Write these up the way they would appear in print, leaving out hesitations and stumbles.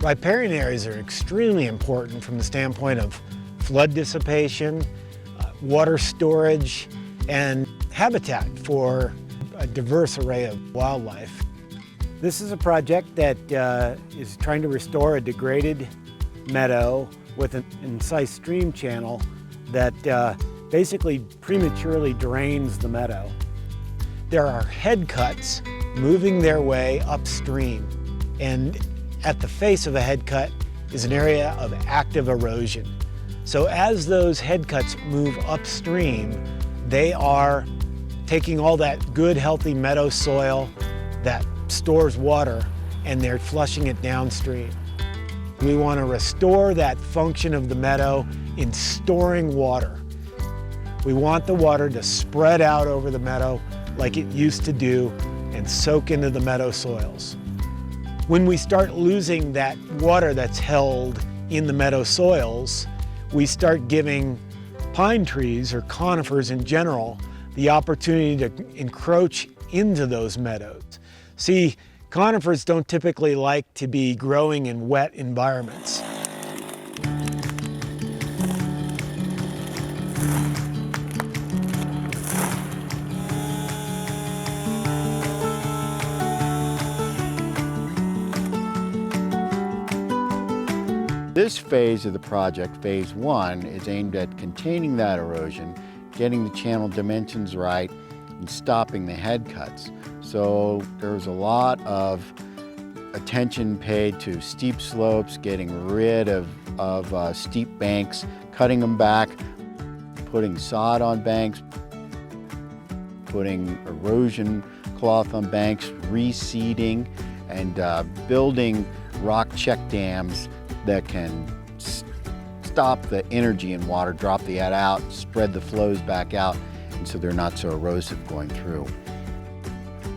Riparian areas are extremely important from the standpoint of flood dissipation, water storage, and habitat for a diverse array of wildlife. This is a project that is trying to restore a degraded meadow with an incised stream channel that basically prematurely drains the meadow. There are head cuts moving their way upstream, and at the face of a head cut is an area of active erosion. So as those head cuts move upstream, they are taking all that good, healthy meadow soil that stores water, and they're flushing it downstream. We want to restore that function of the meadow in storing water. We want the water to spread out over the meadow like it used to do and soak into the meadow soils. When we start losing that water that's held in the meadow soils, we start giving pine trees, or conifers in general, the opportunity to encroach into those meadows. See, conifers don't typically like to be growing in wet environments. This phase of the project, phase 1, is aimed at containing that erosion, getting the channel dimensions right, and stopping the head cuts. So there's a lot of attention paid to steep slopes, getting rid of steep banks, cutting them back, putting sod on banks, putting erosion cloth on banks, reseeding, and building rock check dams that can stop the energy in water, drop the head out, spread the flows back out, and so they're not so erosive going through.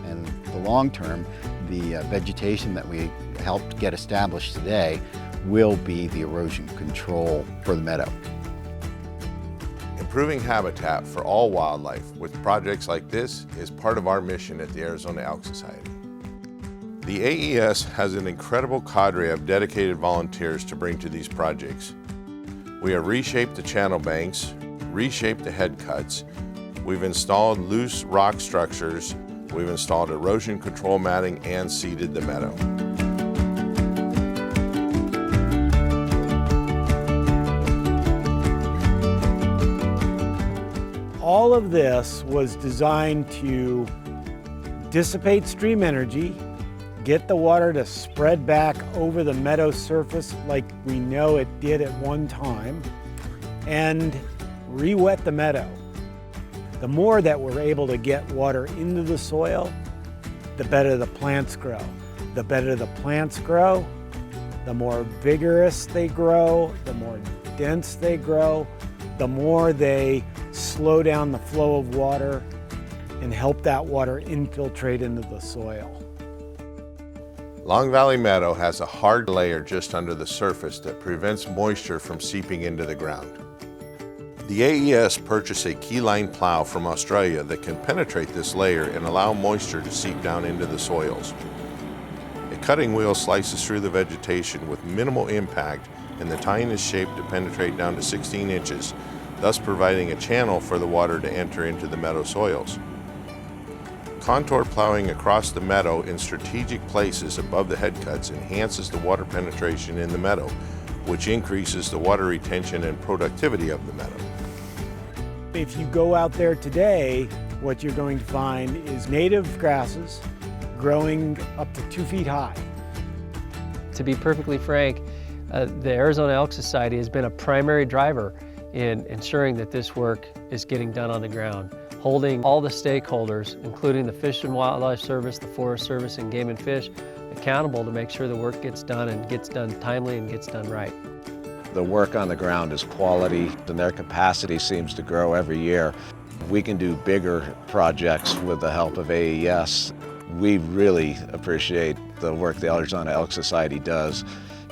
And the long term, the vegetation that we helped get established today will be the erosion control for the meadow. Improving habitat for all wildlife with projects like this is part of our mission at the Arizona Elk Society. The AES has an incredible cadre of dedicated volunteers to bring to these projects. We have reshaped the channel banks, reshaped the head cuts, we've installed loose rock structures, we've installed erosion control matting, and seeded the meadow. All of this was designed to dissipate stream energy, get the water to spread back over the meadow surface like we know it did at one time, and re-wet the meadow. The more that we're able to get water into the soil, the better the plants grow. The better the plants grow, the more vigorous they grow, the more dense they grow, the more they slow down the flow of water and help that water infiltrate into the soil. Long Valley Meadow has a hard layer just under the surface that prevents moisture from seeping into the ground. The AES purchased a keyline plow from Australia that can penetrate this layer and allow moisture to seep down into the soils. A cutting wheel slices through the vegetation with minimal impact, and the tine is shaped to penetrate down to 16 inches, thus providing a channel for the water to enter into the meadow soils. Contour plowing across the meadow in strategic places above the head cuts enhances the water penetration in the meadow, which increases the water retention and productivity of the meadow. If you go out there today, what you're going to find is native grasses growing up to 2 feet high. To be perfectly frank, the Arizona Elk Society has been a primary driver in ensuring that this work is getting done on the ground, holding all the stakeholders, including the Fish and Wildlife Service, the Forest Service, and Game and Fish, accountable to make sure the work gets done and gets done timely and gets done right. The work on the ground is quality, and their capacity seems to grow every year. We can do bigger projects with the help of AES. We really appreciate the work the Arizona Elk Society does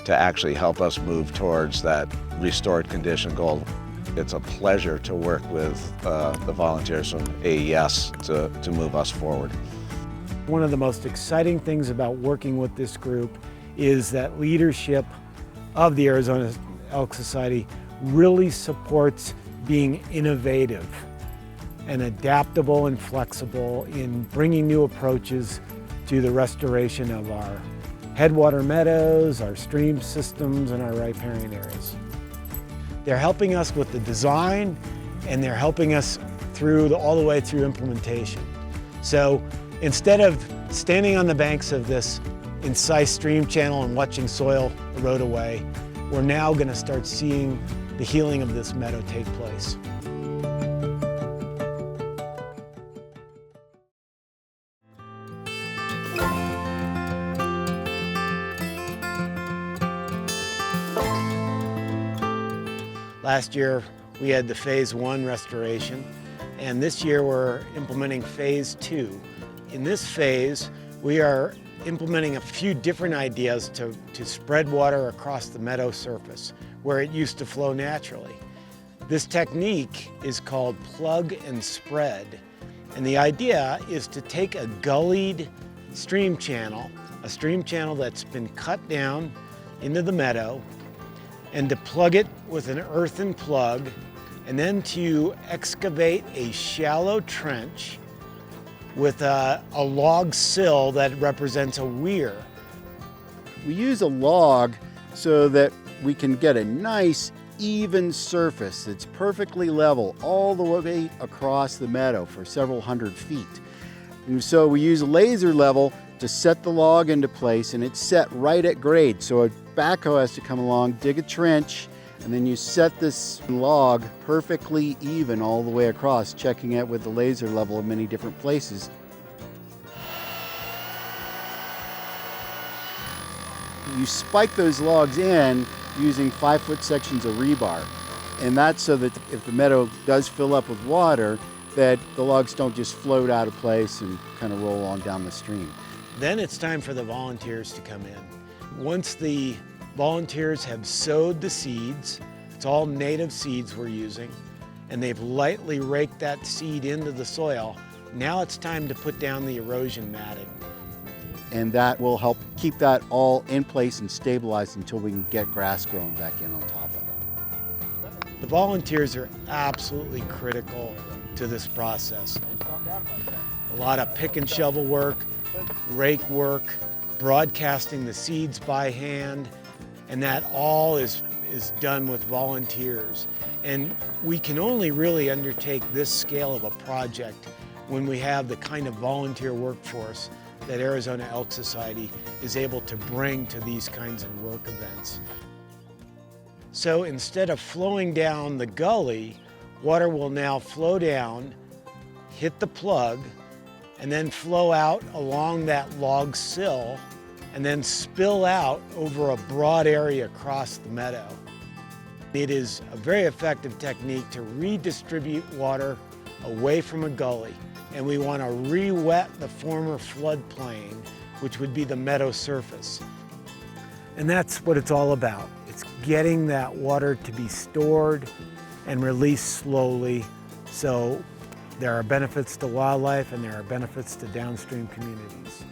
to actually help us move towards that restored condition goal. It's a pleasure to work with the volunteers from AES to move us forward. One of the most exciting things about working with this group is that leadership of the Arizona Elk Society really supports being innovative and adaptable and flexible in bringing new approaches to the restoration of our headwater meadows, our stream systems, and our riparian areas. They're helping us with the design, and they're helping us all the way through implementation. So instead of standing on the banks of this incised stream channel and watching soil erode away, we're now going to start seeing the healing of this meadow take place. Last year we had the phase 1 restoration, and this year we're implementing phase 2. In this phase, we are implementing a few different ideas to spread water across the meadow surface where it used to flow naturally. This technique is called plug and spread, and the idea is to take a gullied stream channel, a stream channel that's been cut down into the meadow, and to plug it with an earthen plug, and then to excavate a shallow trench with a log sill that represents a weir. We use a log so that we can get a nice even surface that's perfectly level all the way across the meadow for several hundred feet. And so we use a laser level to set the log into place, and it's set right at grade. So a backhoe has to come along, dig a trench, and then you set this log perfectly even all the way across, checking it with the laser level in many different places. You spike those logs in using 5-foot sections of rebar. And that's so that if the meadow does fill up with water, that the logs don't just float out of place and kind of roll on down the stream. Then it's time for the volunteers to come in. Once the volunteers have sowed the seeds, it's all native seeds we're using, and they've lightly raked that seed into the soil, now it's time to put down the erosion matting. And that will help keep that all in place and stabilized until we can get grass growing back in on top of it. The volunteers are absolutely critical to this process. A lot of pick and shovel work, rake work, broadcasting the seeds by hand, and that all is done with volunteers. And we can only really undertake this scale of a project when we have the kind of volunteer workforce that Arizona Elk Society is able to bring to these kinds of work events. So instead of flowing down the gully, water will now flow down, hit the plug, and then flow out along that log sill, and then spill out over a broad area across the meadow. It is a very effective technique to redistribute water away from a gully, and we want to re-wet the former floodplain, which would be the meadow surface. And that's what it's all about. It's getting that water to be stored and released slowly, so there are benefits to wildlife and there are benefits to downstream communities.